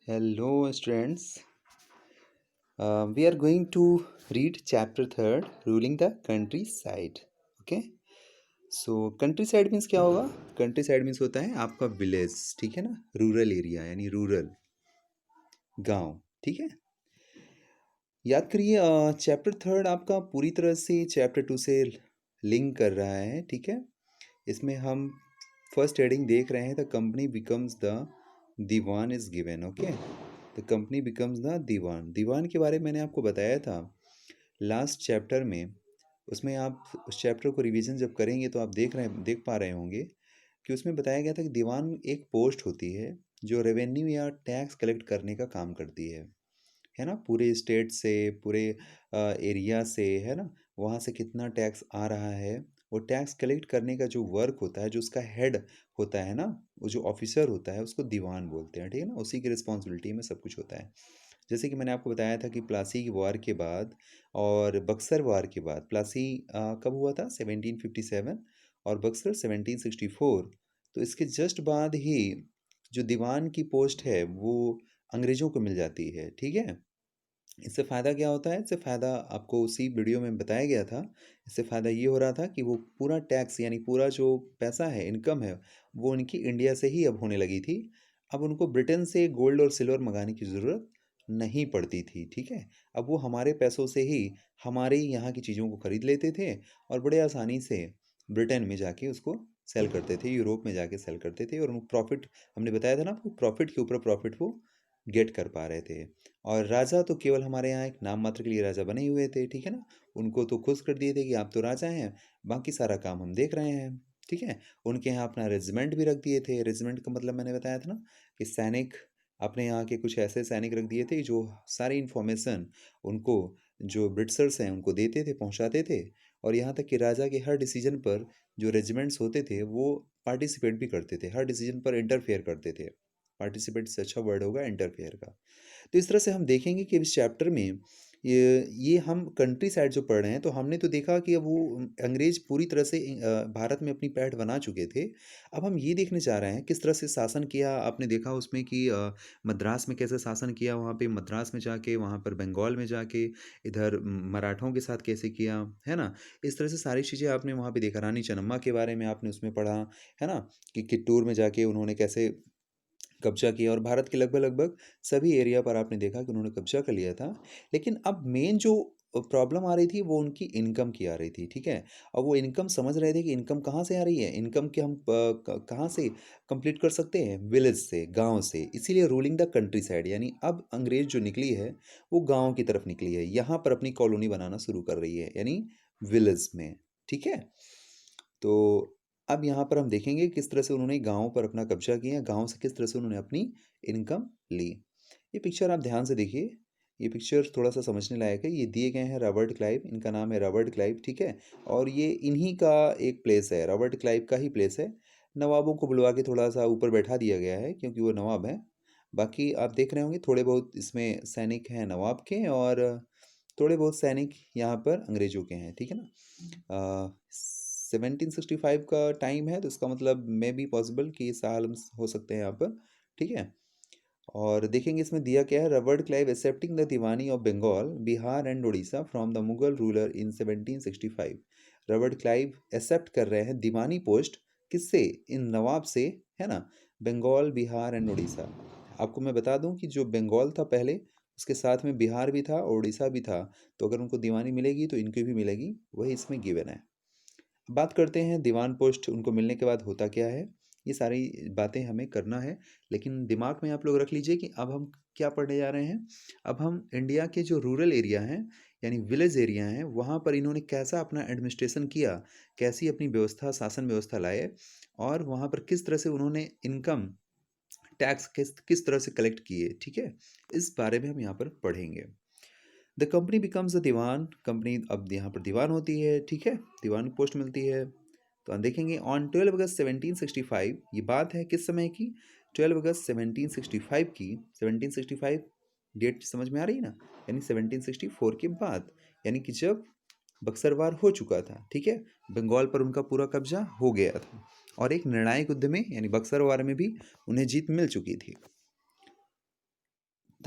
Hello, students. We are going to read chapter third, ruling the countryside. Okay. So countryside means क्या होगा? Countryside means होता है आपका village, ठीक है ना? रूरल एरिया यानी रूरल गांव, ठीक है? याद करिए चैप्टर थर्ड आपका पूरी तरह से चैप्टर टू से लिंक कर रहा है, ठीक है? इसमें हम फर्स्ट हेडिंग देख रहे हैं the company becomes the diwan is given, okay? The company becomes the diwan. दीवान के बारे में मैंने आपको बताया था लास्ट चैप्टर में। उसमें आप उस चैप्टर को रिवीजन जब करेंगे तो आप देख पा रहे होंगे कि उसमें बताया गया था कि दीवान एक पोस्ट होती है जो रेवेन्यू या टैक्स कलेक्ट करने का काम करती है ना? पूरे स्टेट से, पूरे एरिया से, है ना? वहाँ से कितना टैक्स आ रहा है, वो टैक्स कलेक्ट करने का जो वर्क होता है, जो उसका हेड होता है ना, वो जो ऑफिसर होता है उसको दीवान बोलते हैं, ठीक है ना? उसी की रिस्पॉन्सिबिलिटी में सब कुछ होता है। जैसे कि मैंने आपको बताया था कि प्लासी की वार के बाद और बक्सर वार के बाद, प्लासी कब हुआ था? 1757 और बक्सर 1764। तो इसके जस्ट बाद ही जो दीवान की पोस्ट है वो अंग्रेज़ों को मिल जाती है, ठीक है? इससे फ़ायदा क्या होता है? इससे फ़ायदा आपको उसी वीडियो में बताया गया था। इससे फ़ायदा ये हो रहा था कि वो पूरा टैक्स यानी पूरा जो पैसा है, इनकम है, वो उनकी इंडिया से ही अब होने लगी थी। अब उनको ब्रिटेन से गोल्ड और सिल्वर मँगाने की ज़रूरत नहीं पड़ती थी, ठीक है? अब वो हमारे पैसों से ही हमारे ही यहाँ की चीज़ों को खरीद लेते थे और बड़े आसानी से ब्रिटेन में जाके उसको सेल करते थे, यूरोप में जाके सेल करते थे और उनको प्रॉफ़िट, हमने बताया था ना आपको, प्रॉफ़िट के ऊपर प्रॉफ़िट वो गेट कर पा रहे थे। और राजा तो केवल हमारे यहाँ एक नाम मात्र के लिए राजा बने ही हुए थे, ठीक है ना? उनको तो खुश कर दिए थे कि आप तो राजा हैं, बाकी सारा काम हम देख रहे हैं, ठीक है? उनके यहाँ अपना रेजिमेंट भी रख दिए थे। रेजिमेंट का मतलब मैंने बताया था ना कि सैनिक, अपने यहाँ के कुछ ऐसे सैनिक रख दिए थे जो सारी इन्फॉर्मेशन उनको, जो ब्रिटिशर्स हैं उनको देते थे, पहुँचाते थे। और यहाँ तक कि राजा के हर डिसीजन पर जो रेजिमेंट्स होते थे वो पार्टिसिपेट भी करते थे, हर डिसीजन पर इंटरफेयर करते थे। पार्टिसिपेट से अच्छा वर्ड होगा इंटरफेयर का। तो इस तरह से हम देखेंगे कि इस चैप्टर में ये हम कंट्री साइड जो पढ़ रहे हैं, तो हमने तो देखा कि अब वो अंग्रेज पूरी तरह से भारत में अपनी पैठ बना चुके थे। अब हम ये देखने जा रहे हैं किस तरह से शासन किया। आपने देखा उसमें कि मद्रास में कैसे शासन किया, वहाँ पे मद्रास में जाके, वहाँ पर बंगाल में जाके, इधर मराठों के साथ कैसे किया, है ना? इस तरह से सारी चीज़ें आपने वहाँ पे देखा। रानी चन्नम्मा के बारे में आपने उसमें पढ़ा, है ना? कि कित्तूर में जाके उन्होंने कैसे कब्जा किया और भारत के लगभग-लगभग सभी एरिया पर आपने देखा कि उन्होंने कब्जा कर लिया था। लेकिन अब मेन जो प्रॉब्लम आ रही थी वो उनकी इनकम की आ रही थी, ठीक है? अब वो इनकम समझ रहे थे कि इनकम कहाँ से आ रही है? इनकम के हम कहाँ से कंप्लीट कर सकते हैं? विलेज से, गाँव से। इसीलिए रूलिंग द कंट्री साइड, यानी अब अंग्रेज जो निकली है वो गाँव की तरफ निकली है। यहाँ पर अपनी कॉलोनी बनाना शुरू कर रही है, यानी विलेज में, ठीक है? तो अब यहाँ पर हम देखेंगे किस तरह से उन्होंने गाँव पर अपना कब्जा किया, गाँव से किस तरह से उन्होंने अपनी इनकम ली। ये पिक्चर आप ध्यान से देखिए, ये पिक्चर थोड़ा-सा समझने लायक है। ये दिए गए हैं रॉबर्ट क्लाइव, इनका नाम है रॉबर्ट क्लाइव, ठीक है? और ये इन्हीं का एक प्लेस है, रॉबर्ट क्लाइव का ही प्लेस है। नवाबों को बुलवा के थोड़ा-सा ऊपर बैठा दिया गया है क्योंकि वो नवाब हैं। बाकी आप देख रहे होंगे थोड़े बहुत इसमें सैनिक हैं नवाब के और थोड़े बहुत सैनिक यहाँ पर अंग्रेज़ों के हैं, ठीक है ना? 1765 का टाइम है तो इसका मतलब मे बी पॉसिबल कि साल हो सकते हैं यहाँ पर, ठीक है? और देखेंगे इसमें दिया क्या है, Robert Clive accepting the diwani of Bengal, Bihar and Orissa from the Mughal ruler in 1765। Robert Clive accept कर रहे हैं दीवानी पोस्ट, किससे? इन नवाब से, है ना? बंगाल, बिहार एंड उड़ीसा। आपको मैं बता दूं कि जो बंगाल था पहले, उसके साथ में बिहार भी था और उड़ीसा भी था। तो अगर उनको दीवानी मिलेगी तो इनको भी मिलेगी, वही इसमें गिवन है। बात करते हैं दीवान पोस्ट उनको मिलने के बाद होता क्या है। ये सारी बातें हमें करना है, लेकिन दिमाग में आप लोग रख लीजिए कि अब हम क्या पढ़ने जा रहे हैं। अब हम इंडिया के जो रूरल एरिया हैं, यानी विलेज एरिया हैं, वहाँ पर इन्होंने कैसा अपना एडमिनिस्ट्रेशन किया, कैसी अपनी व्यवस्था, शासन व्यवस्था लाए और वहाँ पर किस तरह से उन्होंने इनकम टैक्स किस तरह से कलेक्ट किए, ठीक है? इस बारे में हम यहाँ पर पढ़ेंगे। The company becomes a diwan, company अब यहाँ पर दीवान होती है, ठीक है? दीवान पोस्ट मिलती है। तो हम देखेंगे ऑन 12 अगस्त 1765, ये बात है किस समय की? 12 अगस्त 1765 की। 1765 डेट समझ में आ रही है ना? यानी 1764 के बाद, यानी कि जब बक्सर वार हो चुका था, ठीक है? बंगाल पर उनका पूरा कब्जा हो गया था और एक निर्णायक युद्ध में यानी बक्सर वार में भी उन्हें जीत मिल चुकी थी।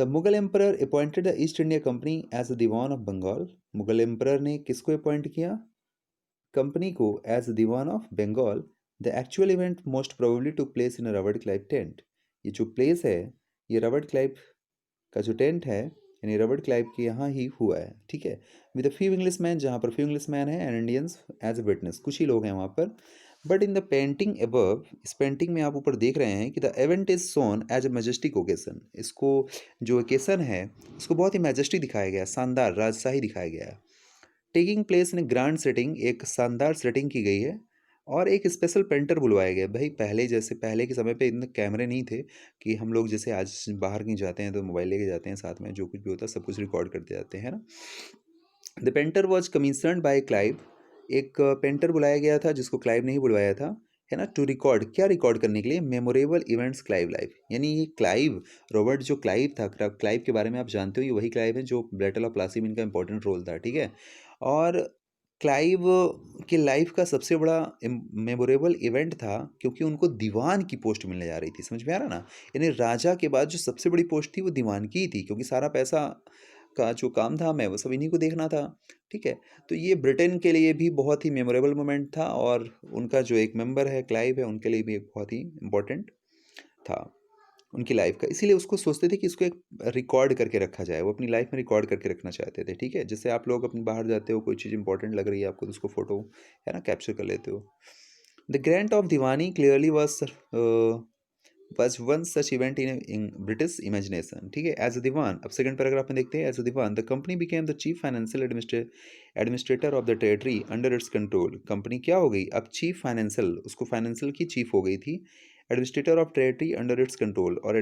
The Mughal emperor appointed the East India Company as the diwan of Bengal. Mughal emperor ने किसको अपॉइंट किया? कंपनी को as the diwan of Bengal. The actual event most probably took place in Robert Clive tent. ये जो प्लेस है ये रबर्ट क्लाइव का जो टेंट है यानी रबर्ट क्लाइव के यहाँ ही हुआ है, ठीक है। With a few English man, जहाँ पर फ्यू इंग्लिश मैन है and Indians as a witness, कुछ ही लोग हैं वहाँ पर। But in the painting above, इस पेंटिंग में आप ऊपर देख रहे हैं कि the event is shown as a majestic occasion. इसको जो ओकेशन है उसको बहुत ही मैजेस्टिक दिखाया गया, शानदार राजशाही दिखाया गया है। Taking place in grand setting, एक शानदार सेटिंग की गई है और एक स्पेशल पेंटर बुलवाया गया। भाई पहले जैसे पहले के समय पे इतने कैमरे नहीं थे कि हम लोग जैसे आज बाहर कहीं जाते हैं तो मोबाइल लेके जाते हैं, साथ में जो कुछ भी होता है सब कुछ रिकॉर्ड करते जाते हैं ना। The painter was commissioned by Clive, एक पेंटर बुलाया गया था जिसको क्लाइव ने ही बुलवाया था, है ना, टू रिकॉर्ड, क्या रिकॉर्ड करने के लिए? Memorable events Clive life. यानी ये क्लाइव, रॉबर्ट जो क्लाइव था, क्लाइव के बारे में आप जानते हो, ये वही क्लाइव है जो बैटल ऑफ प्लासी में इनका इंपॉर्टेंट रोल था, ठीक है। और क्लाइव की लाइफ का सबसे बड़ा मेमोरेबल इवेंट था क्योंकि उनको दीवान की पोस्ट मिलने जा रही थी, समझ में आ रहा ना। यानी राजा के बाद जो सबसे बड़ी पोस्ट थी वो दीवान की ही थी, क्योंकि सारा पैसा का जो काम था मैं वो सब इन्हीं को देखना था, ठीक है। तो ये ब्रिटेन के लिए भी बहुत ही मेमोरेबल मोमेंट था और उनका जो एक मेंबर है क्लाइव है उनके लिए भी एक बहुत ही इम्पोर्टेंट था उनकी लाइफ का। इसीलिए उसको सोचते थे कि इसको एक रिकॉर्ड करके रखा जाए, वो अपनी लाइफ में रिकॉर्ड करके रखना चाहते थे, ठीक है। जैसे आप लोग अपने बाहर जाते हो, कोई चीज़ इंपॉर्टेंट लग रही है आपको तो उसको फोटो, है ना, कैप्चर कर लेते हो। The grant of Deewani clearly was one such event in British imagination, ठीक है। एज अ दीवान, अब सेकंड पैराग्राफ में देखते हैं। As a diwan the company became the chief financial administrator of the territory under its control. Company क्या हो गई? अब चीफ फाइनेंशियल, उसको फाइनेंशियल की चीफ हो गई थी, administrator of territory under its control, और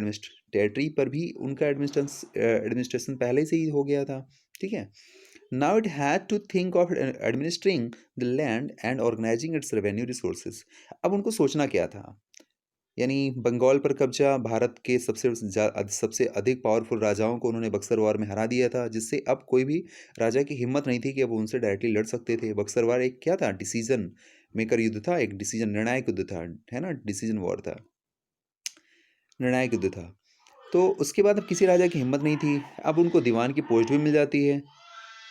टेरिटरी पर भी उनका एडमिनिस्ट्रेशन पहले से ही हो गया था, ठीक है। Now it had to think of administering the land and organising its revenue resources. अब उनको सोचना क्या था? यानी बंगाल पर कब्जा, भारत के सबसे अधिक पावरफुल राजाओं को उन्होंने बक्सर वार में हरा दिया था, जिससे अब कोई भी राजा की हिम्मत नहीं थी कि अब उनसे डायरेक्टली लड़ सकते थे। बक्सर वार एक क्या था? डिसीजन मेकर युद्ध था, एक डिसीजन निर्णायक युद्ध था, है ना, डिसीजन वॉर था, निर्णायक युद्ध था। तो उसके बाद अब किसी राजा की हिम्मत नहीं थी, अब उनको दीवान की पोस्ट भी मिल जाती है।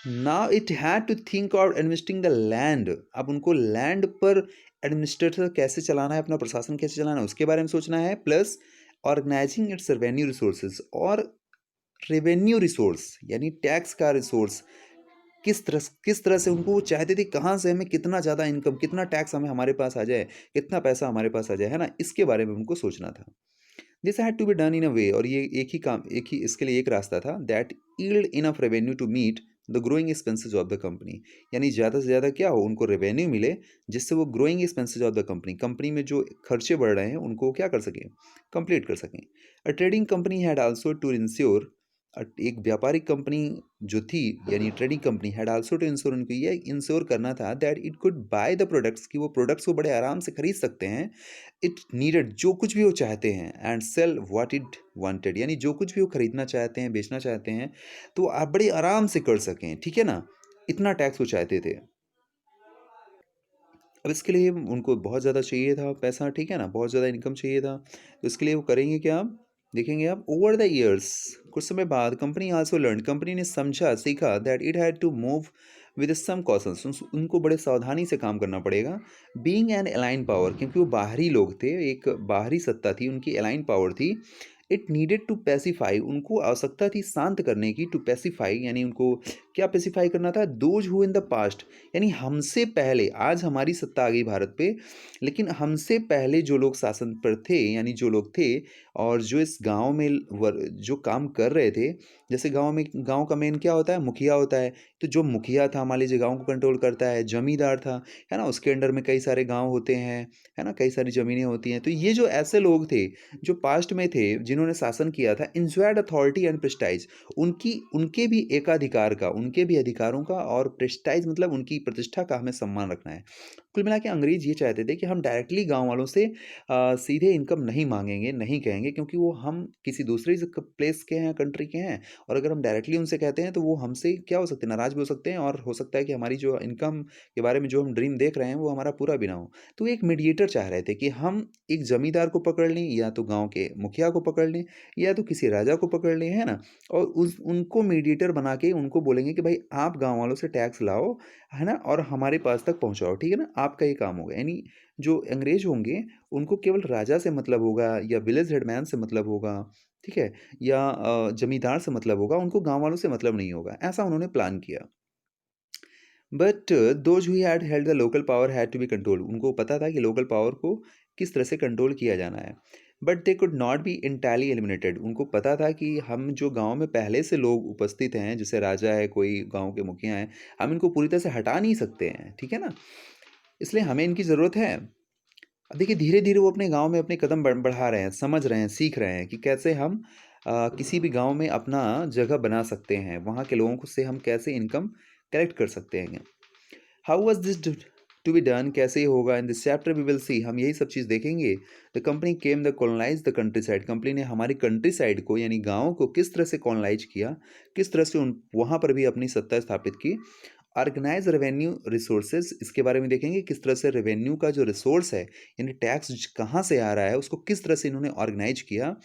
Now it had to think of investing the land, अब उनको लैंड पर एडमिनिस्ट्रेटर कैसे चलाना है, अपना प्रशासन कैसे चलाना है उसके बारे में सोचना है, plus organising its revenue resources, और रेवेन्यू रिसोर्स यानी टैक्स का रिसोर्स किस तरह से उनको वो चाहते थे, कहाँ से हमें कितना ज़्यादा इनकम, कितना टैक्स हमें हमारे पास आ जाए, कितना पैसा हमारे पास आ जाए, है ना, इसके बारे में उनको सोचना था। This had to be done in a way, और ये एक ही इसके लिए एक रास्ता था, that yield enough revenue to meet the growing expenses of the company. यानी ज़्यादा से ज़्यादा क्या हो, उनको रेवेन्यू मिले जिससे वो growing expenses of the company, company में जो खर्चे बढ़ रहे हैं उनको क्या कर सकें, कंप्लीट कर सकें। A trading company had also to insure, एक व्यापारिक कंपनी जो थी यानी trading company had also to insure, उनको ये इंश्योर करना था that it could buy the products, कि वो प्रोडक्ट्स को बड़े आराम से खरीद सकते हैं, इट नीडेड, जो कुछ भी वो चाहते हैं, and sell what it wanted, यानी जो कुछ भी वो खरीदना चाहते हैं, बेचना चाहते हैं, तो आप बड़े आराम से कर सकें, ठीक है ना। इतना टैक्स वो चाहते थे। अब इसके लिए उनको बहुत ज़्यादा चाहिए था पैसा, ठीक है ना, बहुत ज़्यादा इनकम चाहिए था, तो इसके लिए वो करेंगे क्या? आप देखेंगे आप, ओवर द ईयर्स, कुछ समय बाद कंपनी आल्सो लर्न, कंपनी ने समझा, सीखा, that it had to move with some cautions, उनको बड़े सावधानी से काम करना पड़ेगा। बीइंग एन अलाइन पावर, क्योंकि वो बाहरी लोग थे, एक बाहरी सत्ता थी, उनकी अलाइन पावर थी। इट नीडेड टू पैसिफाई, उनको आवश्यकता थी शांत करने की, टू पैसिफाई यानी उनको क्या पैसिफाई करना था? Those who in the past, यानी हमसे पहले, आज हमारी सत्ता आ गई भारत पे, लेकिन हमसे पहले जो लोग शासन पर थे, यानी जो लोग थे और जो इस गांव में जो काम कर रहे थे, जैसे गांव में, गांव का मेन क्या होता है? मुखिया होता है। तो जो मुखिया था, मान लीजिए गांव को कंट्रोल करता है, जमींदार था, है ना, उसके अंडर में कई सारे गांव होते हैं, है ना, कई सारी ज़मीनें होती हैं। तो ये जो ऐसे लोग थे जो पास्ट में थे, जिन्होंने शासन किया था, इंजॉयड अथॉरिटी एंड प्रेस्टाइज, उनकी उनके भी एकाधिकार का, उनके भी अधिकारों का और प्रेस्टाइज मतलब उनकी प्रतिष्ठा का हमें सम्मान रखना है। कुल मिला के अंग्रेज ये चाहते थे कि हम डायरेक्टली गाँव वालों से सीधे इनकम नहीं माँगेंगे, नहीं कहेंगे, क्योंकि वो हम किसी दूसरे प्लेस के हैं, कंट्री के हैं, और अगर हम डायरेक्टली उनसे कहते हैं तो वो हमसे क्या हो सकते हैं, नाराज़ भी हो सकते हैं, और हो सकता है कि हमारी जो इनकम के बारे में जो हम ड्रीम देख रहे हैं वो हमारा पूरा भी ना हो। तो एक मीडिएटर चाह रहे थे कि हम एक ज़मींदार को पकड़ लें, या तो गाँव के मुखिया को पकड़ लें, या तो किसी राजा को पकड़ लें, है ना? और उस उनको मीडिएटर बना के उनको बोलेंगे कि भाई आप गाँव वालों से टैक्स लाओ, है ना? और हमारे पास तक पहुँचाओ, ठीक है ना? आपका ये काम होगा। यानी जो अंग्रेज होंगे उनको केवल राजा से मतलब होगा, या विलेज हेडमैन से मतलब होगा, ठीक है? या जमींदार से मतलब होगा, उनको गाँव वालों से मतलब नहीं होगा। ऐसा उन्होंने प्लान किया। But those who had held the local power had to be controlled. उनको पता था कि लोकल पावर को किस तरह से कंट्रोल किया जाना है। But they could not be entirely eliminated. उनको पता था कि हम जो गाँव में पहले से लोग उपस्थित हैं, जैसे राजा है, कोई गाँव के मुखिया हैं, हम इनको पूरी तरह से हटा नहीं सकते हैं, ठीक है ना? इसलिए हमें इनकी ज़रूरत है। अब देखिए धीरे-धीरे वो अपने गाँव में अपने कदम बढ़ा रहे हैं, समझ रहे हैं, सीख रहे हैं कि कैसे हम किसी भी गाँव में अपना जगह बना सकते हैं, वहाँ के लोगों को से हम कैसे इनकम कलेक्ट कर सकते हैं। How was this to be done, कैसे होगा? In this chapter we will see, हम यही सब चीज़ देखेंगे। The company came the colonise the countryside. Company ने हमारी कंट्री साइड को यानी गाँव को किस तरह से कॉलोनाइज़ किया, किस तरह से उन वहाँ पर भी अपनी सत्ता स्थापित की। ऑर्गेनाइज रेवेन्यू रिसोर्सेज, इसके बारे में देखेंगे किस तरह से रेवेन्यू का जो रिसोर्स है, यानी टैक्स कहाँ से आ रहा है, उसको किस तरह से इन्होंने ऑर्गेनाइज किया।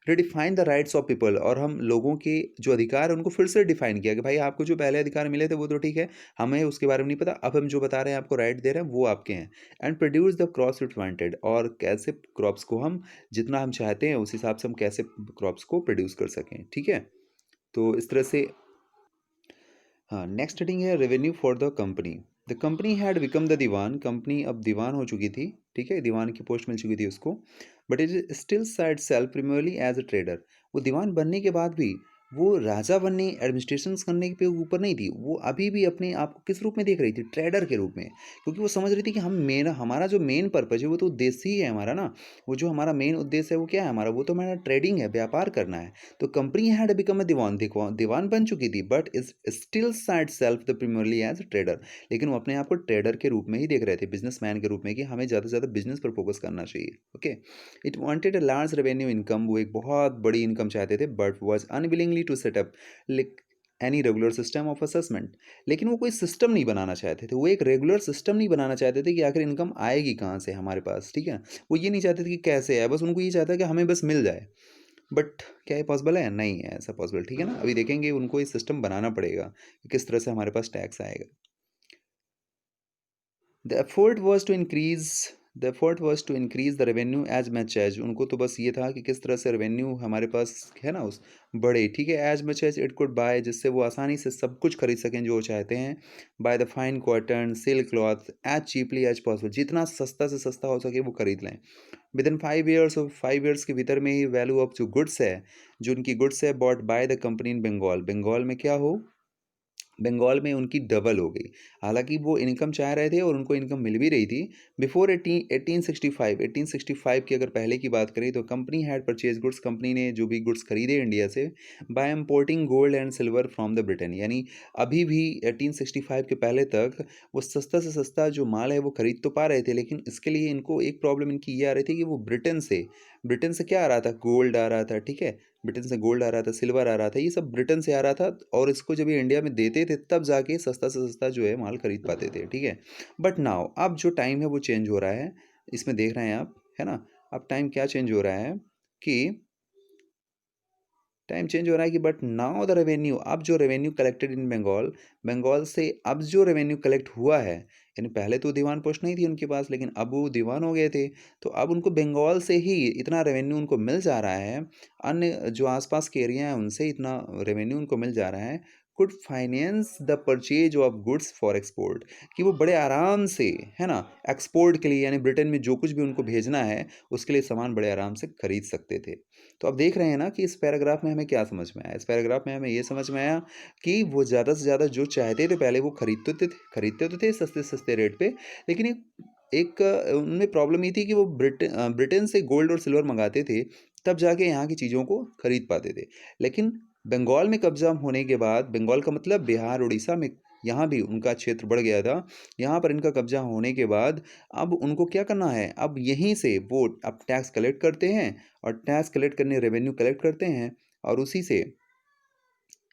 Redefine the rights of people, और हम लोगों के जो अधिकार है उनको फिर से डिफाइन किया कि भाई आपको जो पहले अधिकार मिले थे वो तो ठीक है, हमें उसके बारे में नहीं पता, अब हम जो बता रहे हैं आपको राइट दे रहे हैं वो आपके हैं। And produce the crops it wanted, और कैसे क्रॉप्स को हम जितना हम चाहते हैं उस हिसाब से हम कैसे क्रॉप्स को प्रोड्यूस कर सकें, ठीक है? तो इस तरह से हाँ, नेक्स्ट हेडिंग है revenue for the company. The company had become the diwan. Company अब दीवान हो चुकी थी, ठीक है, दीवान की पोस्ट मिल चुकी थी उसको। But it still saw itself primarily as a trader. वो दीवान बनने के बाद भी वो राजा बनने, एडमिनिस्ट्रेशन करने पे ऊपर नहीं थी, वो अभी भी अपने आप को किस रूप में देख रही थी, ट्रेडर के रूप में। क्योंकि वो समझ रही थी कि हम मेरा हमारा जो मेन पर्पज है वो तो उद्देश्य ही है हमारा ना। वो जो हमारा मेन उद्देश्य है वो क्या है हमारा, वो तो हमारा ट्रेडिंग है, व्यापार करना है। तो company had become a diwan, देखो दीवान बन चुकी थी, but is still saw itself the primarily as trader. लेकिन वो अपने आप को ट्रेडर के रूप में ही देख रहे थे, बिजनेसमैन के रूप में, कि हमें ज़्यादा से ज़्यादा बिजनेस पर फोकस करना चाहिए। Okay, it wanted a large revenue income. वो एक बहुत बड़ी इनकम चाहते थे, but was unwillingly to set up any regular system of assessment. लेकिन वो कोई सिस्टम नहीं बनाना चाहते थे, वो एक रेगुलर सिस्टम नहीं बनाना चाहते थे कि आखिर इनकम आएगी कहाँ से हमारे पास, ठीक है। वो ये नहीं चाहते थे कि कैसे है, बस उनको ये चाहता है कि हमें बस मिल जाए। बट क्या ये पॉसिबल है? नहीं है ऐसा पॉसिबल, ठीक है ना। अभी देखेंगे उनको ये सिस्टम बनाना पड़ेगा कि किस तरह से हमारे पास टैक्स आएगा। The effort was to increase the effort was to increase the revenue as much as. उनको तो बस ये था कि किस तरह से रेवेन्यू हमारे पास है ना उस बढ़े, ठीक है, as much as it could buy, जिससे वो आसानी से सब कुछ खरीद सकें जो वो चाहते हैं। Buy the fine cotton silk cloth as cheaply as possible, जितना सस्ता से सस्ता हो सके वो खरीद लें। विद इन 5 ईयर्स, और 5 ईयर्स के भीतर में ही वैल्यू ऑफ जो गुड्स है, जो उनकी गुड्स है, bought by the company in Bengal, Bengal में क्या हो, बंगाल में उनकी डबल हो गई। हालांकि वो इनकम चाह रहे थे और उनको इनकम मिल भी रही थी। बिफोर 1865 की अगर पहले की बात करें तो company had purchase goods, company ने जो भी गुड्स खरीदे इंडिया से, by importing gold and silver from the Britain. यानी अभी भी 1865 के पहले तक वो सस्ता से सस्ता जो माल है वो खरीद तो पा रहे थे, लेकिन इसके लिए इनको एक प्रॉब्लम इनकी ये आ रही थी कि वो ब्रिटेन से क्या आ रहा था, गोल्ड आ रहा था, ठीक है, ब्रिटेन से गोल्ड आ रहा था, सिल्वर आ रहा था, ये सब ब्रिटेन से आ रहा था, और इसको जब ये इंडिया में देते थे तब जाके सस्ता से सस्ता जो है माल खरीद पाते थे, ठीक है। बट नाउ अब जो टाइम है वो चेंज हो रहा है, इसमें देख रहे हैं आप, है ना। अब टाइम क्या चेंज हो रहा है कि टाइम चेंज हो रहा है कि बट नाउ द रेवेन्यू, अब जो revenue collected in Bengal, Bengal से अब जो रेवेन्यू कलेक्ट हुआ है, यानी पहले तो दीवान पोस्ट नहीं थी उनके पास, लेकिन अब वो दीवान हो गए थे, तो अब उनको बंगाल से ही इतना रेवेन्यू उनको मिल जा रहा है, अन्य जो आसपास के एरिया हैं उनसे इतना रेवेन्यू उनको मिल जा रहा है, could finance the purchase of goods for export, कि वो बड़े आराम से, है ना, एक्सपोर्ट के लिए, यानी ब्रिटेन में जो कुछ भी उनको भेजना है उसके लिए सामान बड़े आराम से खरीद सकते थे। तो अब देख रहे हैं ना कि इस पैराग्राफ में हमें क्या समझ में आया, इस पैराग्राफ में हमें ये समझ में आया कि वो ज़्यादा से ज़्यादा जो चाहते थे पहले वो खरीदते तो थे सस्ते सस्ते रेट पे, लेकिन एक उनमें प्रॉब्लम ये थी कि वो ब्रिटेन से गोल्ड और सिल्वर मंगाते थे, तब जाके यहाँ की चीज़ों को खरीद पाते थे। लेकिन बंगाल में कब्जा होने के बाद, बंगाल का मतलब बिहार उड़ीसा में, यहाँ भी उनका क्षेत्र बढ़ गया था। यहाँ पर इनका कब्जा होने के बाद अब उनको क्या करना है, अब यहीं से वो अब टैक्स कलेक्ट करते हैं, और टैक्स कलेक्ट करने रेवेन्यू कलेक्ट करते हैं, और उसी से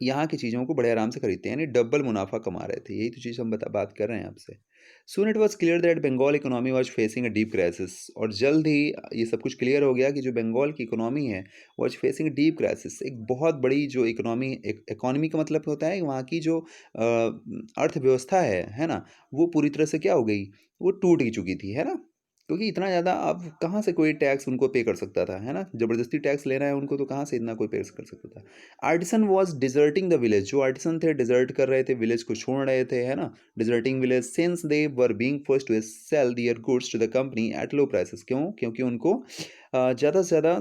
यहाँ की चीज़ों को बड़े आराम से खरीदते हैं, यानी डबल मुनाफा कमा रहे थे। यही तो चीज़ हम बात कर रहे हैं आपसे। Soon it was clear that Bengal economy was facing a deep crisis, और जल्द ही ये सब कुछ क्लियर हो गया कि जो बंगाल की इकोनॉमी है was facing a deep crisis, एक बहुत बड़ी जो इकोनॉमी का मतलब होता है वहाँ की जो अर्थव्यवस्था है ना, वो पूरी तरह से क्या हो गई, वो टूट ही चुकी थी, है ना। क्योंकि इतना ज़्यादा अब कहाँ से कोई टैक्स उनको पे कर सकता था, है ना, ज़बरदस्ती टैक्स लेना है उनको, तो कहाँ से इतना कोई पे कर सकता था। आर्टिसन वॉज डिजर्टिंग द विलेज, जो आर्टिसन थे डिजर्ट कर रहे थे, विलेज को छोड़ रहे थे, है ना, deserting village, since they were being forced to sell their goods to the company at low prices. क्यों? क्योंकि उनको ज़्यादा से ज़्यादा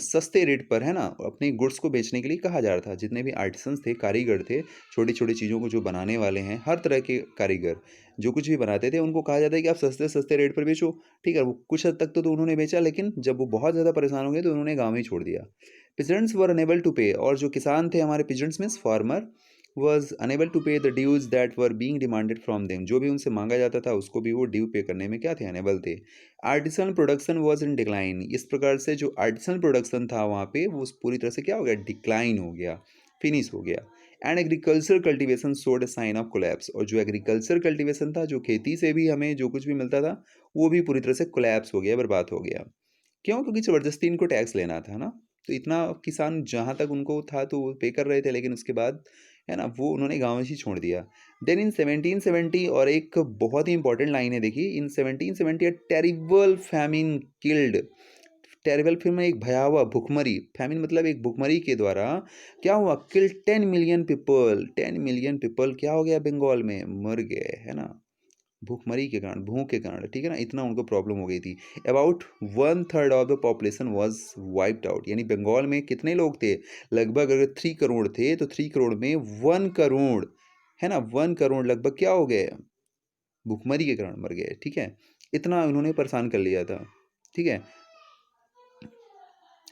सस्ते रेट पर, है ना, अपने गुड्स को बेचने के लिए कहा जा रहा था। जितने भी आर्टिसंस थे, कारीगर थे, छोटी छोटी चीज़ों को जो बनाने वाले हैं, हर तरह के कारीगर जो कुछ भी बनाते थे, उनको कहा जाता है कि आप सस्ते सस्ते रेट पर बेचो। ठीक है, वो कुछ हद तक तो उन्होंने बेचा, लेकिन जब वो बहुत ज़्यादा परेशान हो गए तो उन्होंने गाँव ही छोड़ दिया। पिजेंट्स वर अनेबल टू पे, और जो किसान थे हमारे, peasants means farmer, was unable to pay the dues that were being demanded from them, जो भी उनसे मांगा जाता था उसको भी वो ड्यू पे करने में क्या थे, अनेबल थे। Artisanal production was in decline, इस प्रकार से जो आर्टिसनल प्रोडक्शन था वहाँ पे वो पूरी तरह से क्या हो गया, डिक्लाइन हो गया, फिनिश हो गया। And agriculture cultivation showed a sign of collapse, और जो एग्रीकल्चर कल्टीवेशन था, जो खेती से भी हमें जो कुछ भी मिलता था, वो भी पूरी तरह से कोलैप्स हो गया, बर्बाद हो गया। क्यों? क्योंकि ज़बरदस्ती इनको टैक्स लेना था ना, तो इतना किसान जहाँ तक उनको था तो वो पे कर रहे थे, लेकिन उसके बाद, है ना, वो उन्होंने गाँव ही छोड़ दिया। देन इन 1770, और एक बहुत ही इंपॉर्टेंट लाइन है, देखिए, इन 1770 a terrible famine killed, terrible film में एक भयावह भुखमरी, फैमिन मतलब एक भुखमरी के द्वारा क्या हुआ, किल 10 मिलियन पीपल, 10 मिलियन पीपल क्या हो गया, बंगाल में मर गए, है ना, भूखमरी के कारण, भूख के कारण, ठीक है ना, इतना उनको प्रॉब्लम हो गई थी। About 1/3 of the population was wiped out, यानी बंगाल में कितने लोग थे, लगभग अगर 3 करोड़ थे तो 3 करोड़ में 1 करोड़, है ना, 1 करोड़ लगभग क्या हो गए, भूखमरी के कारण मर गए। ठीक है, इतना उन्होंने परेशान कर लिया था। ठीक है,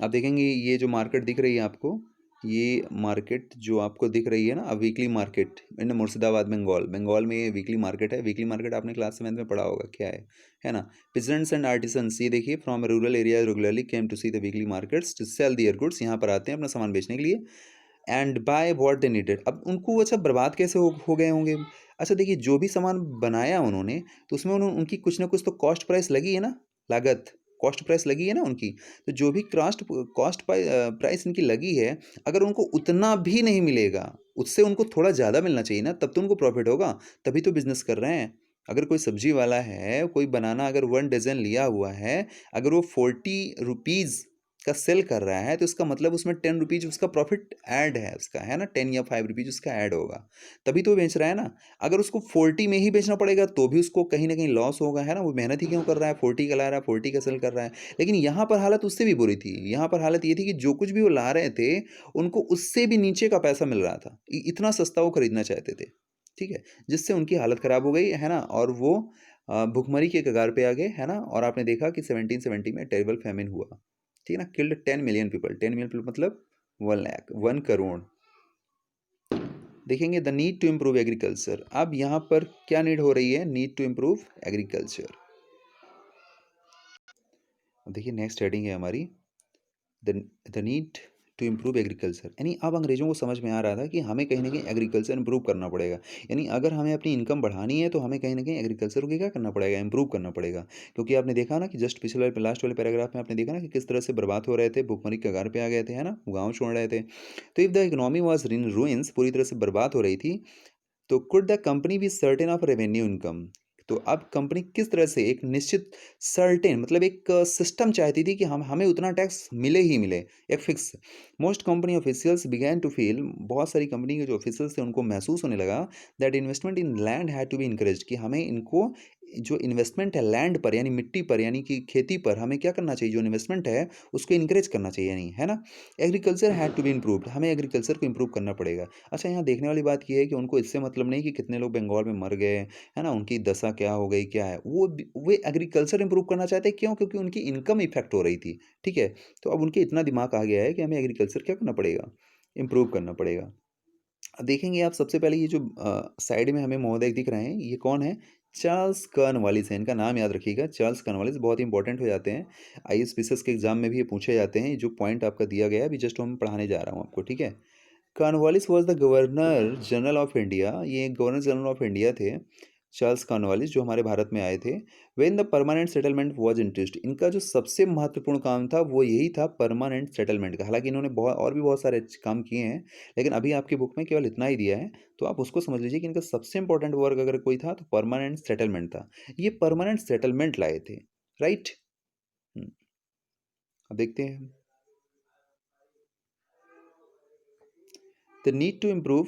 आप देखेंगे ये जो मार्केट दिख रही है आपको, ये मार्केट जो आपको दिख रही है ना, weekly market in Murshidabad, Bengal, Bengal में ये वीकली मार्केट है। वीकली मार्केट आपने क्लास 7 में पढ़ा होगा क्या है ना। पिजेंट्स एंड आर्टिसंस, ये देखिए, from rural area regularly came to see the weekly markets to sell their goods, यहाँ पर आते हैं अपना सामान बेचने के लिए। And buy what they needed, अब उनको अच्छा बर्बाद कैसे हो गए होंगे। अच्छा देखिए, जो भी सामान बनाया उन्होंने, तो उसमें उनकी कुछ ना कुछ तो कॉस्ट प्राइस लगी है ना, लागत, कॉस्ट प्राइस लगी है ना उनकी। तो जो भी कॉस्ट कॉस्ट प्राइस इनकी लगी है, अगर उनको उतना भी नहीं मिलेगा, उससे उनको थोड़ा ज़्यादा मिलना चाहिए ना, तब तो उनको प्रॉफिट होगा, तभी तो बिजनेस कर रहे हैं। अगर कोई सब्जी वाला है, कोई बनाना अगर 1 डज़न लिया हुआ है, अगर वो 40 रुपीज़ का सेल कर रहा है, तो इसका मतलब उसमें 10 रुपीज़ उसका प्रॉफिट ऐड है उसका, है ना, 10 या 5 रुपीज़ उसका ऐड होगा, तभी तो बेच रहा है ना। अगर उसको 40 में ही बेचना पड़ेगा तो भी उसको कहीं ना कहीं लॉस होगा, है ना, वो मेहनत ही क्यों कर रहा है, 40 का ला रहा है, 40 का सेल कर रहा है। लेकिन यहाँ पर हालत उससे भी बुरी थी, यहाँ पर हालत ये थी कि जो कुछ भी वो ला रहे थे, उनको उससे भी नीचे का पैसा मिल रहा था, इतना सस्ता वो खरीदना चाहते थे। ठीक है, जिससे उनकी हालत ख़राब हो गई, है ना, और वो भुखमरी के कगार पे आ गए, है ना। और आपने देखा कि 1770 में टेरिबल फैमिन हुआ, ठीक है ना, killed 10 million people, 10 million people मतलब 1 लाख, 1 करोड़। देखेंगे the need to improve agriculture, अब यहाँ पर क्या नीड हो रही है, नीड टू इम्प्रूव एग्रीकल्चर। देखिए नेक्स्ट हेडिंग है हमारी the need to improve agriculture, यानी अब अंग्रेजों को समझ में आ रहा था कि हमें कहीं ना कहीं एग्रीकल्चर इम्प्रूव करना पड़ेगा। यानी अगर हमें अपनी इनकम बढ़ानी है तो हमें कहीं ना कहीं एग्रीकल्चर को क्या करना पड़ेगा, इम्प्रूव करना पड़ेगा। क्योंकि आपने देखा ना कि जस्ट पिछले लास्ट वाले पैराग्राफ में आपने देखा ना कि किस तरह से बर्बाद हो रहे थे, भुखमरी के कगार पे आ गए थे, है ना, गाँव छोड़ रहे थे। तो if the economy was in ruins, पूरी तरह से बर्बाद हो रही थी, तो could the company be certain of revenue income, तो अब कंपनी किस तरह से एक निश्चित सर्टेन मतलब एक सिस्टम चाहती थी कि हम हमें उतना टैक्स मिले ही मिले, एक fix. Most company officials began to feel, बहुत सारी कंपनी के जो ऑफिशियल्स थे उनको महसूस होने लगा that investment in land had to be encourage, कि हमें इनको जो इन्वेस्टमेंट है लैंड पर यानी मिट्टी पर यानी कि खेती पर, हमें क्या करना चाहिए, जो इन्वेस्टमेंट है उसको इनकरेज करना चाहिए, नहीं है ना। Agriculture had to be improved, हमें एग्रीकल्चर को इम्प्रूव करना पड़ेगा। अच्छा यहाँ देखने वाली बात यह है कि उनको इससे मतलब नहीं कि कितने लोग बंगाल में मर गए, है ना, उनकी दशा क्या हो गई, क्या है, वे एग्रीकल्चर इंप्रूव करना चाहते हैं। क्यों? क्योंकि उनकी इनकम इफेक्ट हो रही थी। ठीक है, तो अब उनके इतना दिमाग आ गया है कि हमें एग्रीकल्चर क्या करना पड़ेगा, इम्प्रूव करना पड़ेगा। देखेंगे आप सबसे पहले ये जो साइड में हमें महोदय दिख रहे हैं, ये कौन है? चार्ल्स कॉर्नवालिस है, इनका नाम याद रखिएगा, चार्ल्स कॉर्नवालिस बहुत इंपॉर्टेंट हो जाते हैं। आईएएस पीसीएस के एग्जाम में भी ये पूछे जाते हैं। जो पॉइंट आपका दिया गया है अभी जस्ट हम पढ़ाने जा रहा हूँ आपको, ठीक है? Cornwallis was the governor general of India, ये गवर्नर जनरल ऑफ इंडिया थे चार्ल्स कॉर्नवालिस, जो हमारे भारत में आए थे। When the permanent settlement was introduced, इनका जो सबसे महत्वपूर्ण काम था वो यही था, परमानेंट सेटलमेंट का। हालांकि इन्होंने बहुत और भी बहुत सारे काम किए हैं, लेकिन अभी आपकी बुक में केवल इतना ही दिया है, तो आप उसको समझ लीजिए कि इनका सबसे इंपॉर्टेंट वर्क अगर कोई था तो परमानेंट सेटलमेंट था। ये परमानेंट सेटलमेंट लाए थे, राइट? अब देखते हैं, the need to improve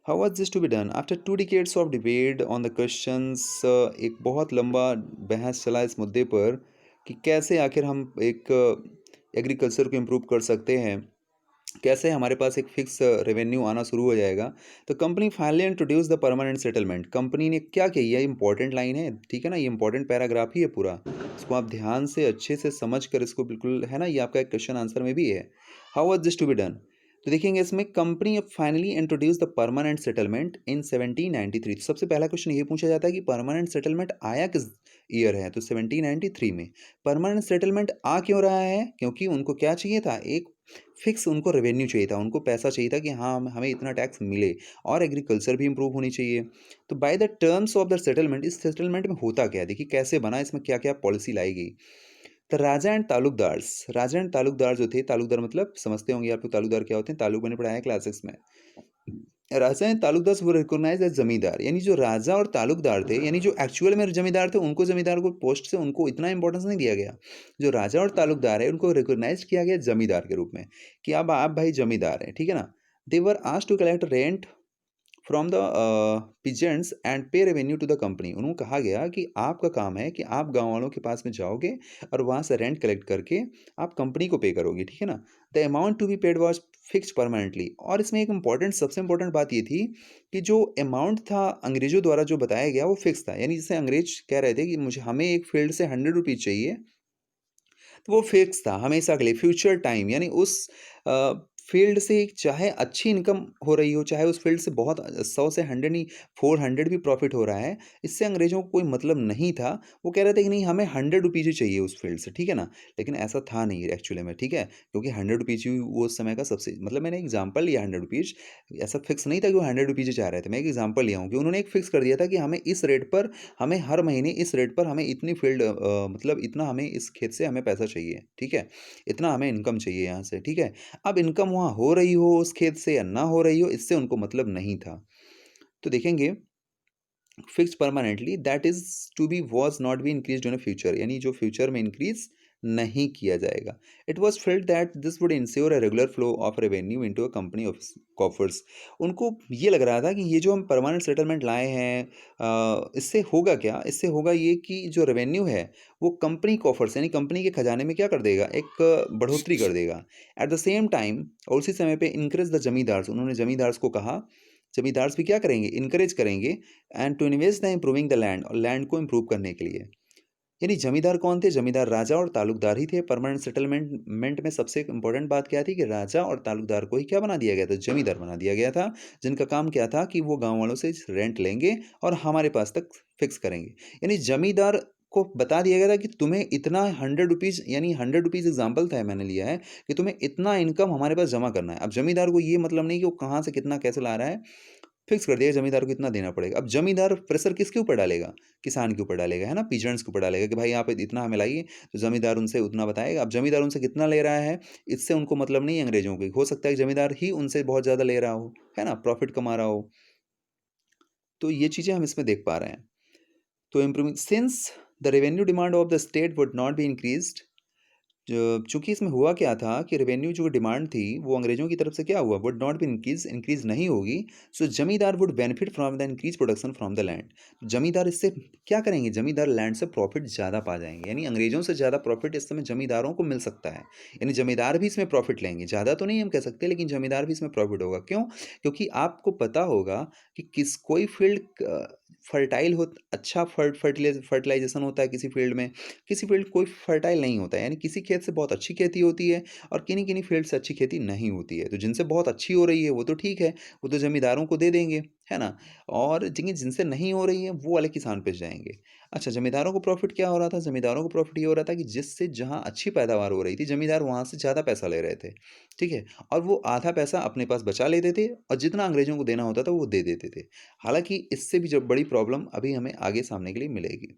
How was this to be done? After 2 decades of debate on the questions, एक बहुत लंबा बहस चला इस मुद्दे पर कि कैसे आखिर हम एक एग्रीकल्चर को इम्प्रूव कर सकते हैं, कैसे हमारे पास एक फिक्स रेवेन्यू आना शुरू हो जाएगा। तो company finally introduce the permanent settlement. Company ने क्या किया, ये इंपॉर्टेंट लाइन है, ठीक है ना, ये इंपॉर्टेंट पैराग्राफ ही है पूरा। इसको आप ध्यान से अच्छे से समझ कर इसको, बिल्कुल है ना, ये आपका एक क्वेश्चन आंसर में भी है। How was this to be done? तो देखेंगे इसमें, company finally introduce the permanent settlement in 1793। तो सबसे पहला क्वेश्चन ये पूछा जाता है कि परमानेंट सेटलमेंट आया किस ईयर है? तो 1793 में। परमानेंट सेटलमेंट आ क्यों रहा है? क्योंकि उनको क्या चाहिए था, एक फिक्स उनको रेवेन्यू चाहिए था, उनको पैसा चाहिए था कि हाँ हमें इतना टैक्स मिले, और एग्रीकल्चर भी इंप्रूव होनी चाहिए। तो by the terms of the settlement, इस सेटलमेंट में होता क्या है, देखिए कैसे बना, इसमें क्या क्या पॉलिसी लाई गई। तो राजा and taluqdars, Raja and Talukdar जो थे, तालुकदार मतलब समझते होंगे आप लोग, तालुकदार क्या होते हैं, तालुक मैंने पढ़ाया है क्लासेस में। राजा एंड तालुकदार वो रिकॉग्नाइज एज जमींदार, यानी जो राजा और तालुकदार थे, यानी जो एक्चुअल में जमींदार थे, उनको जमींदार को पोस्ट से उनको इतना इंपॉर्टेंस नहीं दिया गया। जो राजा और तालुकदार है उनको रिकॉग्नाइज किया गया जमींदार के रूप में, कि अब आप भाई जमींदार हैं, ठीक है ना। They were asked to collect rent from the peasants and pay revenue to the company. उन्होंने कहा गया कि आपका काम है कि आप गांव वालों के पास में जाओगे और वहां से रेंट कलेक्ट करके आप कंपनी को पे करोगे, ठीक है ना। The amount to be paid was fixed permanently. और इसमें एक इंपॉर्टेंट, सबसे इंपॉर्टेंट बात ये थी कि जो अमाउंट था अंग्रेजों द्वारा जो बताया गया वो फिक्स था। यानी जैसे अंग्रेज कह रहे थे कि मुझे, हमें एक फील्ड से 100 रुपीज चाहिए, तो वो फिक्स था हमेशा के लिए, फ्यूचर टाइम, यानी उस फील्ड से चाहे अच्छी इनकम हो रही हो, चाहे उस फील्ड से बहुत 100 से 100 नहीं, 400 भी प्रॉफिट हो रहा है, इससे अंग्रेजों को कोई मतलब नहीं था। वो कह रहे थे कि नहीं, हमें 100 रुपीज ही चाहिए उस फील्ड से, ठीक है ना। लेकिन ऐसा था नहीं एक्चुअली में, ठीक है, क्योंकि 100 रुपीज ही वो उस समय का सबसे, मतलब मैंने एग्जाम्पल लिया 100 रुपीज, ऐसा फिक्स नहीं था कि वो 100 रुपीज ही चाह रहे थे। मैं एक एग्जाम्पल लिया हूँ कि उन्होंने एक फिक्स कर दिया था कि हमें इस रेट पर, हमें हर महीने इस रेट पर हमें इतनी फील्ड, मतलब इतना हमें इस खेत से हमें पैसा चाहिए, ठीक है, इतना हमें इनकम चाहिए यहाँ से, ठीक है। अब इनकम वहाँ हो रही हो उस खेत से या ना हो रही हो, इससे उनको मतलब नहीं था। तो देखेंगे, fixed permanently, that is to be was not be increase in future, यानी जो फ्यूचर में इंक्रीज नहीं किया जाएगा। It was felt that this would insure a regular flow of revenue into a company of coffers. उनको ये लग रहा था कि ये जो हम परमानेंट सेटलमेंट लाए हैं, इससे होगा क्या, इससे होगा ये कि जो रेवेन्यू है वो कंपनी कॉफर्स, यानी कंपनी के खजाने में क्या कर देगा, एक बढ़ोतरी कर देगा। एट द सेम टाइम, और उसी समय पे इनक्रेज द जमींदार्स, उन्होंने जमींदार्स को कहा, जमींदार्स भी क्या करेंगे, इनकरेज करेंगे, and to invest the improving the land, और लैंड को इम्प्रूव करने के लिए। यानी जमींदार कौन थे, जमींदार राजा और तालुकदार ही थे। परमानेंट सेटलमेंट में सबसे इंपॉर्टेंट बात क्या थी कि राजा और तालुकदार को ही क्या बना दिया गया था, जमींदार बना दिया गया था, जिनका काम क्या था कि वो गांव वालों से रेंट लेंगे और हमारे पास तक फिक्स करेंगे। यानी जमींदार को बता दिया गया था कि तुम्हें इतना 100 रुपीज़, यानी 100 रुपीज़ एग्जाम्पल था मैंने लिया है, कि तुम्हें इतना इनकम हमारे पास जमा करना है। अब जमींदार को ये मतलब नहीं कि वो कहाँ से कितना कैसे ला रहा है, फिक्स कर दिया जमींदार को इतना देना पड़ेगा। अब जमींदार प्रेशर किसके ऊपर डालेगा, किसान के ऊपर डालेगा, है ना, पीजेंट्स के ऊपर डालेगा कि भाई आप इतना हमें लाइए, तो जमींदार उनसे उतना बताएगा। अब जमींदार उनसे कितना ले रहा है, इससे उनको मतलब नहीं है अंग्रेजों को, हो सकता है कि जमींदार ही उनसे बहुत ज़्यादा ले रहा हो, है ना, प्रॉफिट कमा रहा हो। तो ये चीज़ें हम इसमें देख पा रहे हैं। तो improving, since the revenue demand of the state would not be increased, चूंकि इसमें हुआ क्या था कि रेवेन्यू जो डिमांड थी वो अंग्रेजों की तरफ से क्या हुआ, वुड नॉट बी इंक्रीज नहीं होगी। सो जमींदार would benefit from the increase production from the land. जमींदार इससे क्या करेंगे, जमींदार लैंड से प्रॉफिट ज़्यादा पा जाएंगे, यानी अंग्रेजों से ज़्यादा प्रॉफिट इस समय जमींदारों को मिल सकता है। यानी जमींदार भी इसमें प्रॉफिट लेंगे, ज़्यादा तो नहीं हम कह सकते, लेकिन जमींदार भी इसमें प्रॉफिट होगा। क्यों? क्योंकि आपको पता होगा कि किस कोई फील्ड फर्टाइल हो, अच्छा फर्टिलाइजेशन होता है किसी फील्ड में, किसी फील्ड कोई फर्टाइल नहीं होता है, यानी किसी खेत से बहुत अच्छी खेती होती है और किन्हीं किन्हीं फील्ड से अच्छी खेती नहीं होती है। तो जिनसे बहुत अच्छी हो रही है वो तो ठीक है, वो तो जमींदारों को दे देंगे, है ना? और जिनसे नहीं हो रही है वो वाले किसान पिस जाएंगे। अच्छा, जमींदारों को प्रॉफिट क्या हो रहा था? जमींदारों को प्रॉफिट ये हो रहा था कि जिससे जहाँ अच्छी पैदावार हो रही थी, जमींदार वहाँ से ज़्यादा पैसा ले रहे थे, ठीक है? और वो आधा पैसा अपने पास बचा लेते थे और जितना अंग्रेज़ों को देना होता था वो दे देते थे। हालाँकि इससे भी जब बड़ी प्रॉब्लम अभी हमें आगे सामने के लिए मिलेगी।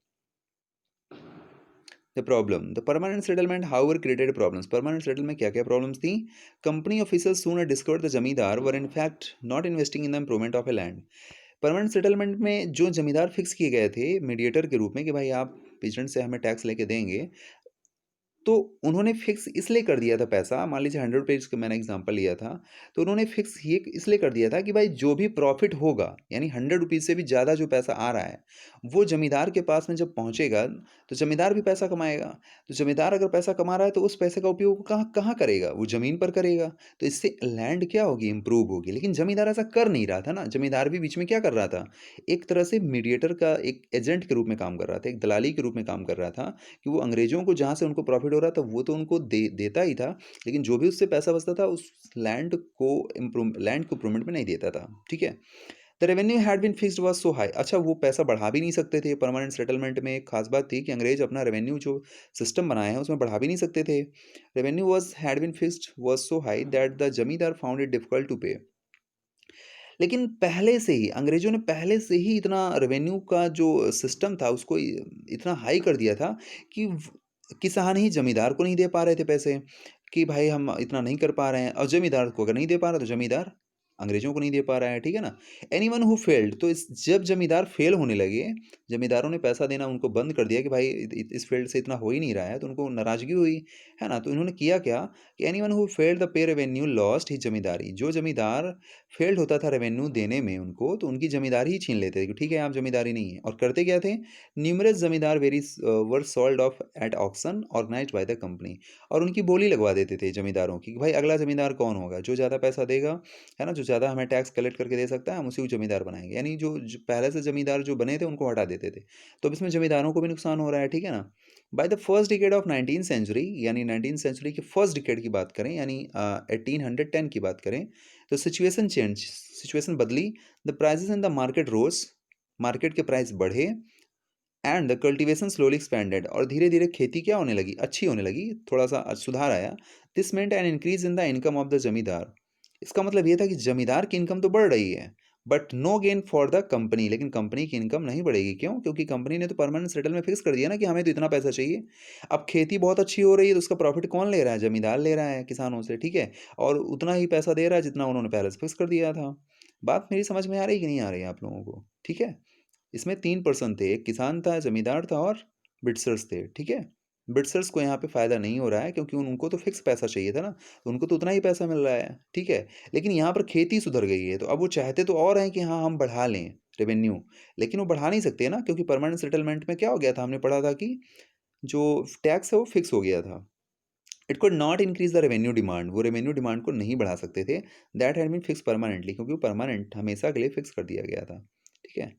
The problem, the permanent settlement however created problems. Permanent settlement में क्या-क्या प्रॉब्लम्स थी? Company officers soon discovered the zamindar were in fact not investing in the improvement of a land. Permanent settlement में जो जमींदार फिक्स किए गए थे मीडिएटर के रूप में कि भाई आप पेजेंट से हमें टैक्स लेके देंगे, तो उन्होंने फिक्स इसलिए कर दिया था पैसा, मान लीजिए 100 रुपीज़ का मैंने एग्जांपल लिया था, तो उन्होंने फिक्स ये इसलिए कर दिया था कि भाई जो भी प्रॉफिट होगा, यानी 100 रुपीज़ से भी ज़्यादा जो पैसा आ रहा है, वो ज़मींदार के पास में जब पहुँचेगा, तो ज़मींदार भी पैसा कमाएगा। तो ज़मींदार अगर पैसा कमा रहा है, तो उस पैसे का उपयोग वो कहाँ कहाँ करेगा? वो ज़मीन पर करेगा। तो इससे लैंड क्या होगी? इम्प्रूव होगी। लेकिन ज़मींदार ऐसा कर नहीं रहा था ना, ज़मींदार भी बीच में क्या कर रहा था? एक तरह से मीडिएटर का एक एजेंट के रूप में काम कर रहा था, एक दलाली के रूप में काम कर रहा था कि वो अंग्रेज़ों को जहाँ से उनको प्रॉफ़िट हो रहा था, वो तो उनको देता ही था, लेकिन जो भी उससे पैसा बचता था, उस लैंड को इम्प्रूवमेंट में नहीं देता था, ठीक है? The revenue had been fixed was so high. अच्छा, वो पैसा बढ़ा भी नहीं सकते थे। परमानेंट सेटलमेंट में एक ख़ास बात थी कि अंग्रेज़ अपना रेवेन्यू जो सिस्टम बनाए हैं, उसमें बढ़ा भी नहीं सकते थे। Revenue was had been fixed was so high that the zamindar found it difficult to pay. लेकिन पहले से ही अंग्रेज़ों ने पहले से ही इतना रेवेन्यू का जो सिस्टम था उसको इतना हाई कर दिया था कि किसान ही ज़मींदार को नहीं दे पा रहे थे पैसे, कि भाई हम इतना नहीं कर पा रहे हैं, और ज़मींदार को अगर नहीं दे पा रहा तो ज़मींदार अंग्रेज़ों को नहीं दे पा रहा है, ठीक है ना? एनीवन हू फेल्ड, तो इस जब ज़मींदार फेल होने लगे, ज़मींदारों ने पैसा देना उनको बंद कर दिया कि भाई इस फील्ड से इतना हो ही नहीं रहा है, तो उनको नाराज़गी हुई, है ना? तो इन्होंने किया क्या कि anyone who failed the pay revenue lost his zamindari. जो ज़मींदार फेल्ड होता था रेवेन्यू देने में उनको, तो उनकी ज़मींदारी ही छीन लेते थे कि ठीक है, आप ज़मींदारी नहीं है। और करते क्या थे? Numerous zamindar were sold off at auction organised by the company. और उनकी बोली लगवा देते थे ज़मींदारों की कि भाई अगला ज़मींदार कौन होगा? जो ज़्यादा पैसा देगा, है ना? जो ज़्यादा हमें टैक्स कलेक्ट करके दे सकता है, हम उसी को ज़मींदार बनाएँगे। यानी जो पहले से ज़मींदार जो बने थे, उनको हटा देते थे। तो अब इसमें ज़मींदारों को भी नुकसान हो रहा है, ठीक है ना? By the first decade of 19th century, यानी 19th सेंचुरी के फर्स्ट डिकेड की बात करें, यानी 1810 की बात करें, तो सिचुएशन बदली। The prices in the market rose, market के प्राइस बढ़े, and the cultivation slowly expanded, और धीरे धीरे खेती क्या होने लगी? अच्छी होने लगी, थोड़ा सा सुधार आया। This meant an increase in the income of the जमींदार। इसका मतलब ये था कि जमींदार की इनकम तो बढ़ रही है, but no gain for the company. लेकिन कंपनी की इनकम नहीं बढ़ेगी। क्यों? क्योंकि कंपनी ने तो परमानेंट सेटल में फिक्स कर दिया ना कि हमें तो इतना पैसा चाहिए। अब खेती बहुत अच्छी हो रही है, तो उसका प्रॉफिट कौन ले रहा है? जमींदार ले रहा है किसानों से, ठीक है? और उतना ही पैसा दे रहा है जितना उन्होंने पहले से फिक्स कर दिया था। बात मेरी समझ में आ रही है कि नहीं आ रही है आप लोगों को? ठीक है। इसमें 3 पर्सन थे, एक किसान था, ज़मींदार था और बिडसर्स थे, ठीक है? बिडसर्स को यहाँ पे फ़ायदा नहीं हो रहा है क्योंकि उनको तो फिक्स पैसा चाहिए था ना, तो उनको तो उतना ही पैसा मिल रहा है, ठीक है? लेकिन यहाँ पर खेती सुधर गई है, तो अब वो चाहते तो और हैं कि हाँ, हम बढ़ा लें रेवेन्यू, लेकिन वो बढ़ा नहीं सकते ना, क्योंकि परमानेंट सेटलमेंट में क्या हो गया था, हमने पढ़ा था कि जो टैक्स है वो फिक्स हो गया था। It could not increase the revenue demand, वो रेवेन्यू डिमांड को नहीं बढ़ा सकते थे, that had been fixed permanently, क्योंकि वो परमानेंट हमेशा के लिए फिक्स कर दिया गया था, ठीक है?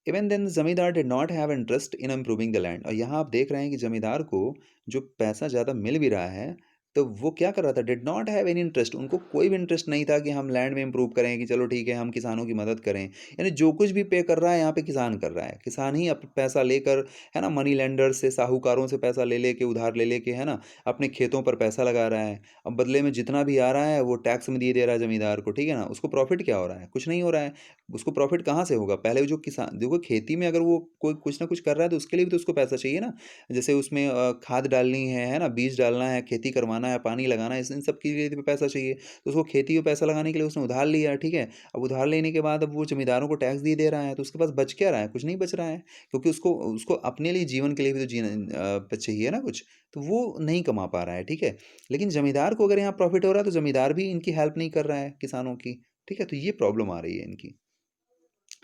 इवन देन जमींदार did not have interest in improving the land, और यहाँ आप देख रहे हैं कि जमींदार को जो पैसा ज़्यादा मिल भी रहा है, तो वो क्या कर रहा था? Did not have any interest, उनको कोई भी इंटरेस्ट नहीं था कि हम लैंड में इम्प्रूव करें, कि चलो ठीक है हम किसानों की मदद करें। यानी जो कुछ भी पे कर रहा है यहाँ पे किसान कर रहा है, किसान ही पैसा लेकर, है ना, मनी लेंडर से, साहूकारों से पैसा ले लेके, उधार ले लेके, है ना, अपने खेतों पर पैसा लगा रहा है। अब बदले में जितना भी आ रहा है वो टैक्स में दिए दे रहा है जमींदार को, ठीक है ना? उसको प्रॉफिट क्या हो रहा है? कुछ नहीं हो रहा है। उसको प्रॉफिट कहाँ से होगा? पहले जो किसान देखो, खेती में अगर वो कोई कुछ ना कुछ कर रहा है तो उसके लिए भी तो उसको पैसा चाहिए ना। जैसे उसमें खाद डालनी है ना? बीज डालना है, खेती करवाना है, पानी लगाना है, इन सब के लिए भी पैसा चाहिए। तो उसको खेती में पैसा लगाने के लिए उसने उधार लिया, ठीक है? अब उधार लेने के बाद अब वो ज़मींदारों को टैक्स दिए दे रहा है, तो उसके पास बच क्या रहा है? कुछ नहीं बच रहा है, क्योंकि उसको उसको अपने लिए, जीवन के लिए भी तो जीना चाहिए ना कुछ, तो वो नहीं कमा पा रहा है, ठीक है? लेकिन ज़मींदार को अगर यहाँ प्रॉफिट हो रहा है तो ज़मींदार भी इनकी हेल्प नहीं कर रहा है किसानों की, ठीक है? तो ये प्रॉब्लम आ रही है इनकी।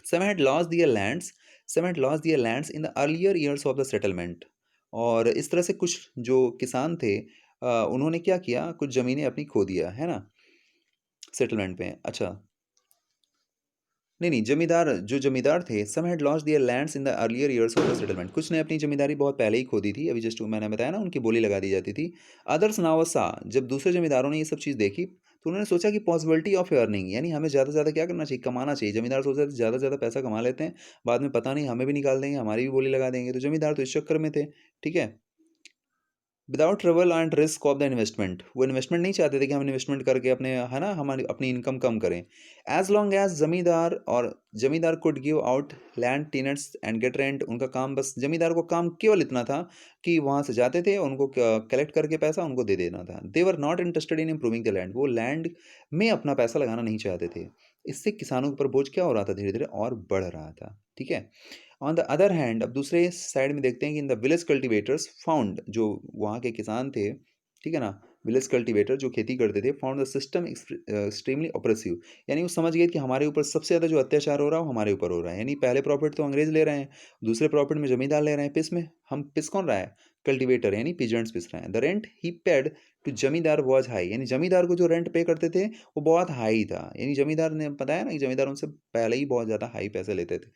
Some had lost their lands, some had lost their lands in the earlier years of the settlement। और इस तरह से कुछ जो किसान थे, उन्होंने क्या किया, कुछ ज़मीनें अपनी खो दिया, है ना, सेटलमेंट में। अच्छा, नहीं नहीं, जमींदार थे, some had lost their lands in the earlier years of the settlement, कुछ ने अपनी जमींदारी बहुत पहले ही खो दी थी, अभी जस्ट मैंने बताया ना उनकी बोली लगा दी जाती थी। अदर्स नाउ सा, जब दूसरे जमींदारों ने ये सब चीज़ देखी तो उन्होंने सोचा कि पॉसिबिलिटी ऑफ अर्निंग, यानी हमें ज़्यादा से ज़्यादा क्या करना चाहिए, कमाना चाहिए। जमींदार सोच रहे थे ज़्यादा से ज़्यादा पैसा कमा लेते हैं, बाद में पता नहीं हमें भी निकाल देंगे, हमारी भी बोली लगा देंगे, तो जमींदार तो इस चक्कर में थे। ठीक है, without trouble and risk of the investment, वो इन्वेस्टमेंट नहीं चाहते थे कि हम इन्वेस्टमेंट करके अपने, है ना, हमारी अपनी इनकम कम करें। As long as zamindar could give out land tenants and get rent, उनका काम, बस जमींदार को काम केवल इतना था कि वहाँ से जाते थे, उनको कलेक्ट करके पैसा उनको दे देना था। They were not interested in improving the land, वो लैंड में अपना पैसा लगाना नहीं चाहते थे। इससे किसानों के ऊपर बोझ क्या हो रहा था, धीरे धीरे और बढ़ रहा था। ठीक है, ऑन द अदर हैंड, अब दूसरे साइड में देखते हैं कि in the village cultivators found, जो वहाँ के किसान थे, ठीक है ना, विलेज कल्टिवेटर जो खेती करते थे, found the system extremely oppressive, यानी वो समझ गए कि हमारे ऊपर सबसे ज़्यादा जो अत्याचार हो रहा है वो हमारे ऊपर हो रहा है। यानी पहले प्रॉफिट तो अंग्रेज ले रहे हैं, दूसरे प्रॉफिट में जमींदार ले रहे हैं, पिस में हम पिस कौन रहा है, कल्टिवेटर यानी पिजेंट्स पिस रहे हैं। The rent he paid to zamindar was high, यानी जमींदार को जो रेंट पे करते थे वो बहुत हाई था, यानी जमींदार ने बताया ना कि जमींदार उनसे पहले ही बहुत ज़्यादा हाई पैसे लेते थे।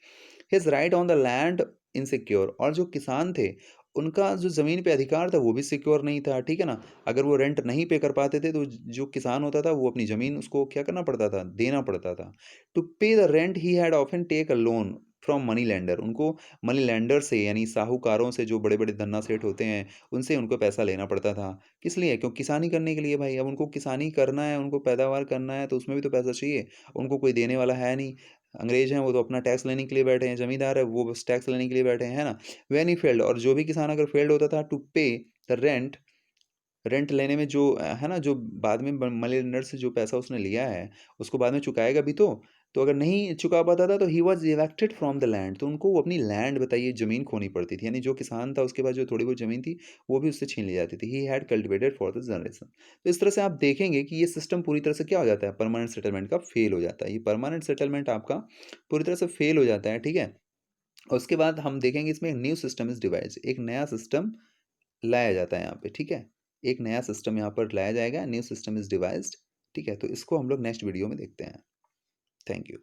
His right on the land insecure, और जो किसान थे उनका जो ज़मीन पे अधिकार था वो भी सिक्योर नहीं था। ठीक है ना, अगर वो रेंट नहीं पे कर पाते थे तो जो किसान होता था वो अपनी ज़मीन उसको क्या करना पड़ता था, देना पड़ता था। To pay the rent he had often take a loan from money lender, उनको मनी लैंडर से यानी साहूकारों से, जो बड़े बड़े धन्ना सेठ होते हैं उनसे उनको पैसा लेना पड़ता था। किस लिए, क्यों, किसानी करने के लिए भाई। अब उनको किसानी करना है, उनको पैदावार करना है, तो उसमें भी तो पैसा चाहिए, उनको कोई देने वाला है नहीं। अंग्रेज हैं वो तो अपना टैक्स लेने के लिए बैठे हैं, जमींदार है वो बस टैक्स लेने के लिए बैठे हैं, है ना। वेन ही फेल्ड, और जो भी किसान अगर फेल्ड होता था to pay the rent, rent लेने में जो है ना, जो बाद में मनी लेंडर से जो पैसा उसने लिया है उसको बाद में चुकाएगा भी तो अगर नहीं चुका पाता था तो ही was evicted from the land, तो उनको वो अपनी लैंड, बताइए, ज़मीन खोनी पड़ती थी, यानी जो किसान था उसके पास जो थोड़ी बहुत ज़मीन थी वो भी उससे छीन ली जाती थी। He had cultivated for the generation. तो इस तरह से आप देखेंगे कि ये सिस्टम पूरी तरह से क्या हो जाता है, परमानेंट सेटलमेंट का फेल हो जाता है। ये परमानेंट सेटलमेंट आपका पूरी तरह से फेल हो जाता है। ठीक है, और उसके बाद हम देखेंगे इसमें न्यू सिस्टम इज डिवाइस, एक नया सिस्टम लाया जाता है यहाँ पे। ठीक है, एक नया सिस्टम यहाँ पर लाया जाएगा, न्यू सिस्टम इज डिवाइस्ड। ठीक है, तो इसको हम लोग नेक्स्ट वीडियो में देखते हैं। Thank you.